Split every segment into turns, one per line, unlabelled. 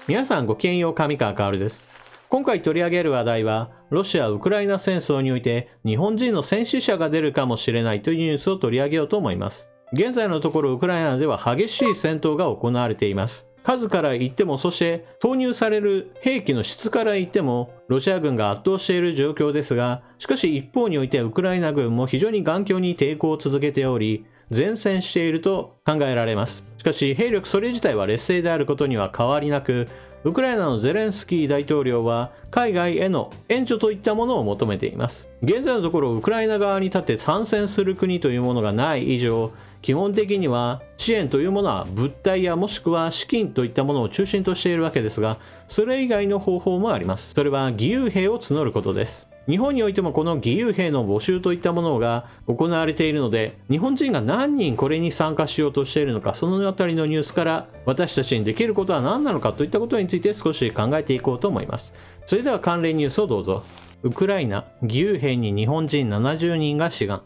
皆さんごきげんよう、上川薫です。今回取り上げる話題は、ロシア・ウクライナ戦争において日本人の戦死者が出るかもしれないというニュースを取り上げようと思います。現在のところウクライナでは激しい戦闘が行われています。数から言っても、そして投入される兵器の質から言っても、ロシア軍が圧倒している状況ですが、しかし一方においてウクライナ軍も非常に頑強に抵抗を続けており、善戦していると考えられます。しかし兵力それ自体は劣勢であることには変わりなく、ウクライナのゼレンスキー大統領は海外への援助といったものを求めています。現在のところウクライナ側に立って参戦する国というものがない以上、基本的には支援というものは物体やもしくは資金といったものを中心としているわけですが、それ以外の方法もあります。それは義勇兵を募ることです。日本においてもこの義勇兵の募集といったものが行われているので、日本人が何人これに参加しようとしているのか、そのあたりのニュースから私たちにできることは何なのかといったことについて少し考えていこうと思います。それでは関連ニュースをどうぞ。ウクライナ義勇兵に日本人70人が志願、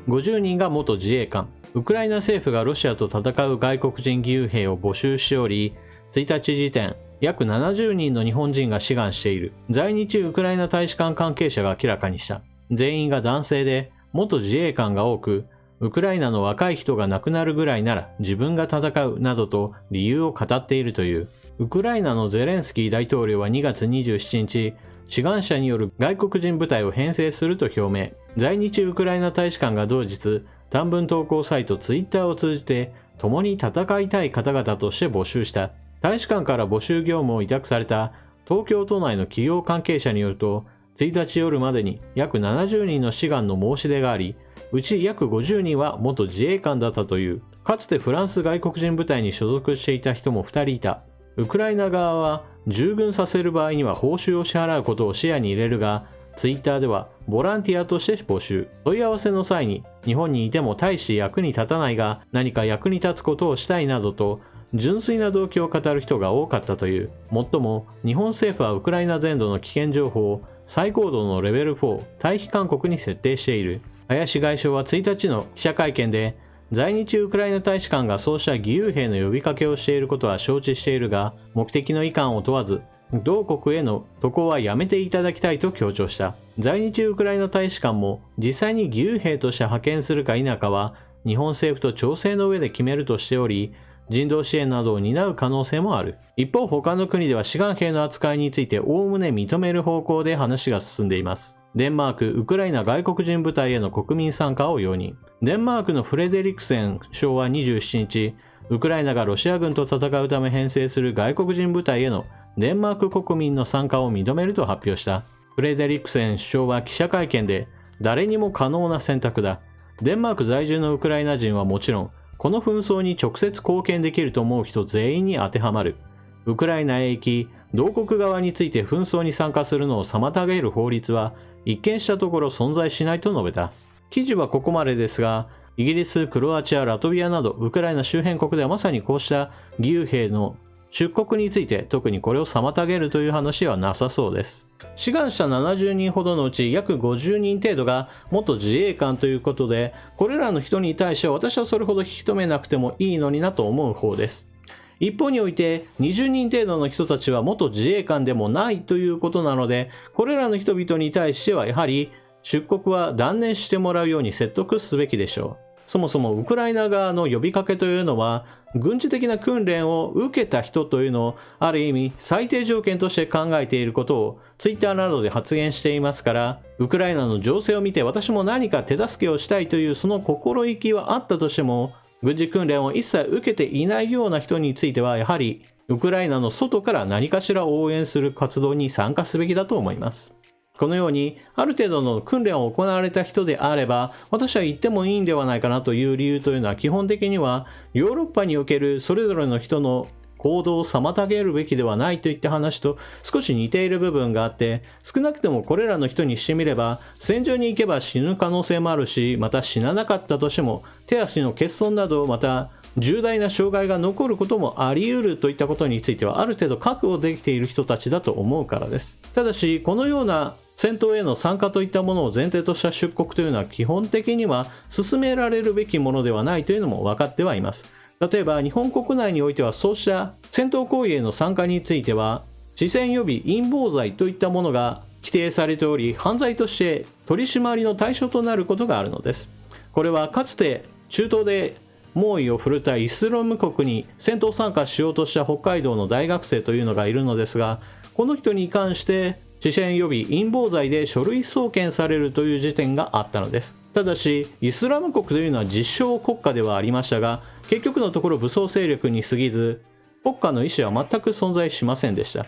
50人が元自衛官。ウクライナ政府がロシアと戦う外国人義勇兵を募集しており、1日時点約70人の日本人が志願している。在日ウクライナ大使館関係者が明らかにした。全員が男性で元自衛官が多く、ウクライナの若い人が亡くなるぐらいなら自分が戦うなどと理由を語っているという。ウクライナのゼレンスキー大統領は2月27日、志願者による外国人部隊を編成すると表明。在日ウクライナ大使館が同日、短文投稿サイトツイッターを通じて共に戦いたい方々として募集した。大使館から募集業務を委託された東京都内の企業関係者によると、1日夜までに約70人の志願の申し出があり、うち約50人は元自衛官だったという。かつてフランス外国人部隊に所属していた人も2人いた。ウクライナ側は従軍させる場合には報酬を支払うことを視野に入れるが、ツイッターではボランティアとして募集。問い合わせの際に日本にいても大して役に立たないが何か役に立つことをしたいなどと純粋な動機を語る人が多かったという。もっとも日本政府はウクライナ全土の危険情報を最高度のレベル4退避勧告に設定している。林外相は1日の記者会見で、在日ウクライナ大使館がそうした義勇兵の呼びかけをしていることは承知しているが、目的の遺憾を問わず同国への渡航はやめていただきたいと強調した。在日ウクライナ大使館も実際に義勇兵として派遣するか否かは日本政府と調整の上で決めるとしており、人道支援などを担う可能性もある。一方、他の国では志願兵の扱いについておおむね認める方向で話が進んでいます。デンマーク、ウクライナ外国人部隊への国民参加を容認。デンマークのフレデリクセン首相は27日、ウクライナがロシア軍と戦うため編成する外国人部隊へのデンマーク国民の参加を認めると発表した。フレデリクセン首相は記者会見で、誰にも可能な選択だ。デンマーク在住のウクライナ人はもちろん、この紛争に直接貢献できると思う人全員に当てはまる。ウクライナへ行き、同国側について紛争に参加するのを妨げる法律は、一見したところ存在しないと述べた。記事はここまでですが、イギリス、クロアチア、ラトビアなど、ウクライナ周辺国ではまさにこうした義勇兵の出国について特にこれを妨げるという話はなさそうです。志願者70人ほどのうち約50人程度が元自衛官ということで、これらの人に対しては私はそれほど引き止めなくてもいいのになと思う方です。一方において20人程度の人たちは元自衛官でもないということなので、これらの人々に対してはやはり出国は断念してもらうように説得すべきでしょう。そもそもウクライナ側の呼びかけというのは、軍事的な訓練を受けた人というのをある意味最低条件として考えていることをツイッターなどで発言していますから、ウクライナの情勢を見て私も何か手助けをしたいというその心意気はあったとしても、軍事訓練を一切受けていないような人についてはやはりウクライナの外から何かしら応援する活動に参加すべきだと思います。このようにある程度の訓練を行われた人であれば私は行ってもいいんではないかなという理由というのは、基本的にはヨーロッパにおけるそれぞれの人の行動を妨げるべきではないといった話と少し似ている部分があって、少なくともこれらの人にしてみれば戦場に行けば死ぬ可能性もあるし、また死ななかったとしても手足の欠損などまた重大な障害が残ることもあり得るといったことについてはある程度覚悟できている人たちだと思うからです。ただしこのような戦闘への参加といったものを前提とした出国というのは基本的には進められるべきものではないというのも分かってはいます。例えば日本国内においてはそうした戦闘行為への参加については事前予備陰謀罪といったものが規定されており、犯罪として取り締まりの対象となることがあるのです。これはかつて中東で猛威を振るったイスラム国に戦闘参加しようとした北海道の大学生というのがいるのですが、この人に関して事前予備陰謀罪で書類送検されるという時点があったのです。ただしイスラム国というのは実証国家ではありましたが、結局のところ武装勢力に過ぎず国家の意思は全く存在しませんでした。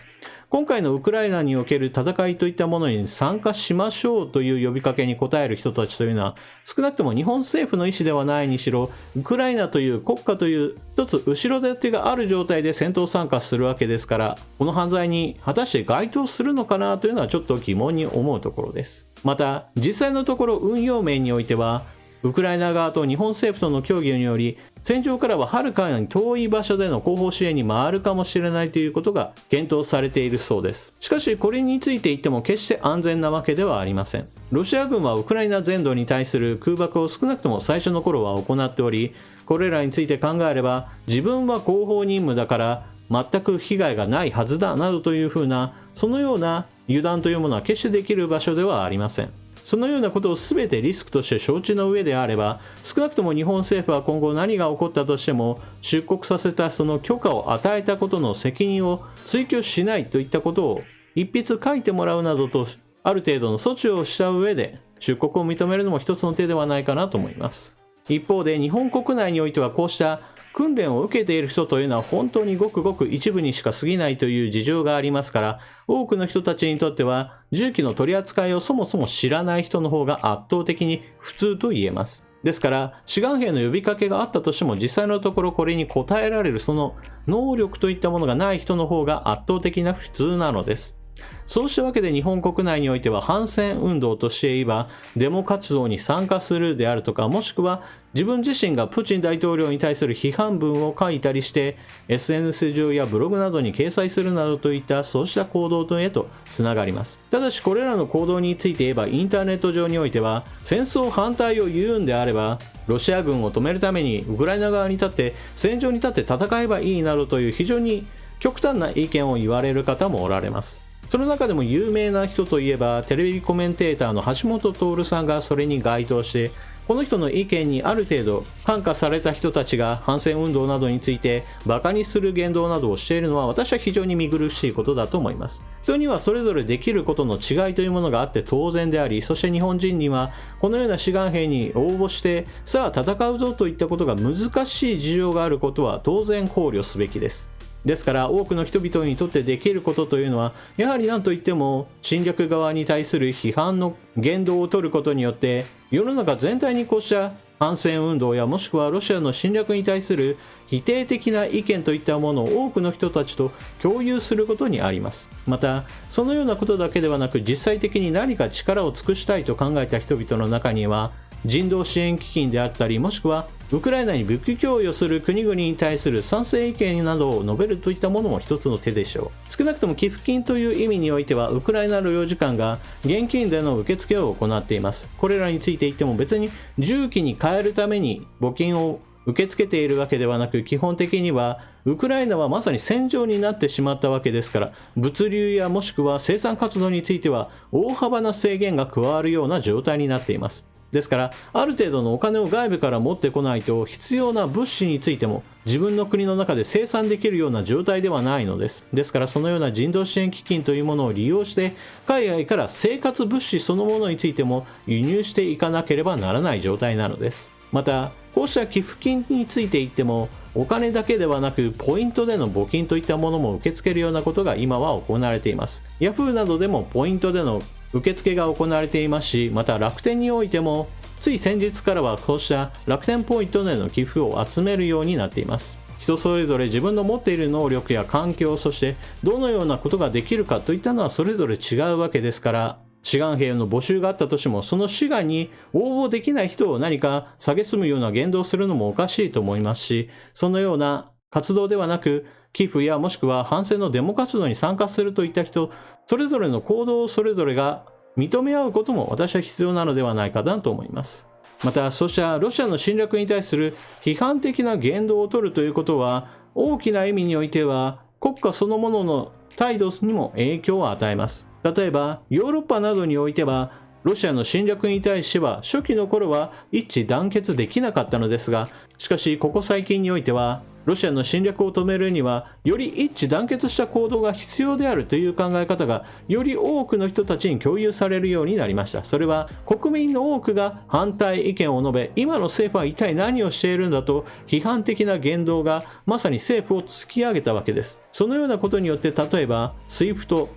今回のウクライナにおける戦いといったものに参加しましょうという呼びかけに応える人たちというのは、少なくとも日本政府の意思ではないにしろ、ウクライナという国家という一つ後ろ盾がある状態で戦闘参加するわけですから、この犯罪に果たして該当するのかなというのはちょっと疑問に思うところです。また実際のところ運用面においては、ウクライナ側と日本政府との協議により戦場からははるかに遠い場所での後方支援に回るかもしれないということが検討されているそうです。しかしこれについて言っても決して安全なわけではありません。ロシア軍はウクライナ全土に対する空爆を少なくとも最初の頃は行っており、これらについて考えれば自分は後方任務だから全く被害がないはずだなどというふうな、そのような油断というものは決してできる場所ではありません。そのようなことを全てリスクとして承知の上であれば、少なくとも日本政府は今後何が起こったとしても出国させたその許可を与えたことの責任を追及しないといったことを一筆書いてもらうなどと、ある程度の措置をした上で出国を認めるのも一つの手ではないかなと思います。一方で日本国内においてはこうした訓練を受けている人というのは本当にごくごく一部にしか過ぎないという事情がありますから、多くの人たちにとっては銃器の取り扱いをそもそも知らない人の方が圧倒的に普通と言えます。ですから志願兵の呼びかけがあったとしても、実際のところこれに応えられるその能力といったものがない人の方が圧倒的な普通なのです。そうしたわけで日本国内においては反戦運動として言えばデモ活動に参加するであるとか、もしくは自分自身がプーチン大統領に対する批判文を書いたりして SNS 上やブログなどに掲載するなどといったそうした行動へとつながります。ただしこれらの行動について言えば、インターネット上においては戦争反対を言うんであればロシア軍を止めるためにウクライナ側に立って戦場に立って戦えばいいなどという非常に極端な意見を言われる方もおられます。その中でも有名な人といえばテレビコメンテーターの橋本徹さんがそれに該当して、この人の意見にある程度感化された人たちが反戦運動などについてバカにする言動などをしているのは、私は非常に見苦しいことだと思います。人にはそれぞれできることの違いというものがあって当然であり、そして日本人にはこのような志願兵に応募してさあ戦うぞといったことが難しい事情があることは当然考慮すべきです。ですから多くの人々にとってできることというのは、やはり何といっても侵略側に対する批判の言動を取ることによって世の中全体にこうした反戦運動やもしくはロシアの侵略に対する否定的な意見といったものを多くの人たちと共有することにあります。またそのようなことだけではなく、実際的に何か力を尽くしたいと考えた人々の中には人道支援基金であったり、もしくはウクライナに武器供与する国々に対する賛成意見などを述べるといったものも一つの手でしょう。少なくとも寄付金という意味においてはウクライナの領事館が現金での受付を行っています。これらについて言っても別に銃器に変えるために募金を受け付けているわけではなく、基本的にはウクライナはまさに戦場になってしまったわけですから、物流やもしくは生産活動については大幅な制限が加わるような状態になっています。ですからある程度のお金を外部から持ってこないと必要な物資についても自分の国の中で生産できるような状態ではないのです。ですからそのような人道支援基金というものを利用して海外から生活物資そのものについても輸入していかなければならない状態なのです。またこうした寄付金について言ってもお金だけではなくポイントでの募金といったものも受け付けるようなことが今は行われています。ヤフーなどでもポイントでの受付が行われていますし、また楽天においてもつい先日からはこうした楽天ポイントでの寄付を集めるようになっています。人それぞれ自分の持っている能力や環境、そしてどのようなことができるかといったのはそれぞれ違うわけですから、志願兵の募集があったとしてもその志願に応募できない人を何か蔑むような言動をするのもおかしいと思いますし、そのような活動ではなく寄付やもしくは反戦のデモ活動に参加するといった人それぞれの行動をそれぞれが認め合うことも私は必要なのではないかなと思います。また、そうしたロシアの侵略に対する批判的な言動を取るということは、大きな意味においては国家そのものの態度にも影響を与えます。例えば、ヨーロッパなどにおいては、ロシアの侵略に対しては初期の頃は一致団結できなかったのですが、しかしここ最近においては、ロシアの侵略を止めるにはより一致団結した行動が必要であるという考え方がより多くの人たちに共有されるようになりました。それは国民の多くが反対意見を述べ、今の政府は一体何をしているんだと批判的な言動がまさに政府を突き上げたわけです。そのようなことによって、例えば SWIFT、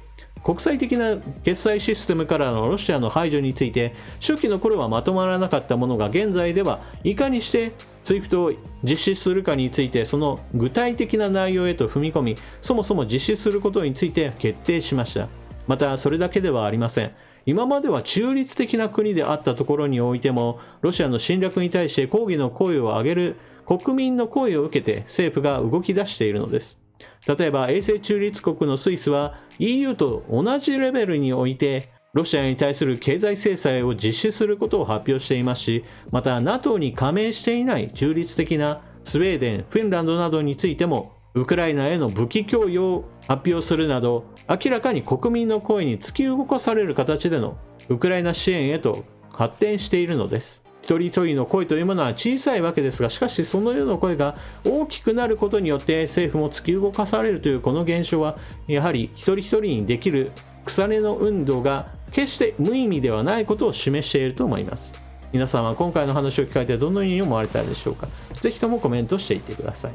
国際的な決済システムからのロシアの排除について、初期の頃はまとまらなかったものが、現在ではいかにして SWIFT を実施するかについて、その具体的な内容へと踏み込み、そもそも実施することについて決定しました。また、それだけではありません。今までは中立的な国であったところにおいても、ロシアの侵略に対して抗議の声を上げる国民の声を受けて政府が動き出しているのです。例えば、永世中立国のスイスは EU と同じレベルにおいてロシアに対する経済制裁を実施することを発表していますし、また NATO に加盟していない中立的なスウェーデン、フィンランドなどについてもウクライナへの武器供与を発表するなど、明らかに国民の声に突き動かされる形でのウクライナ支援へと発展しているのです。一人一人の声というものは小さいわけですが、しかしそのような声が大きくなることによって政府も突き動かされるというこの現象は、やはり一人一人にできる草根の運動が決して無意味ではないことを示していると思います。皆さんは今回の話を聞かれてどのように思われたでしょうか。ぜひともコメントしていってください。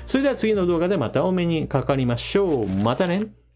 それでは次の動画でまたお目にかかりましょう。またね。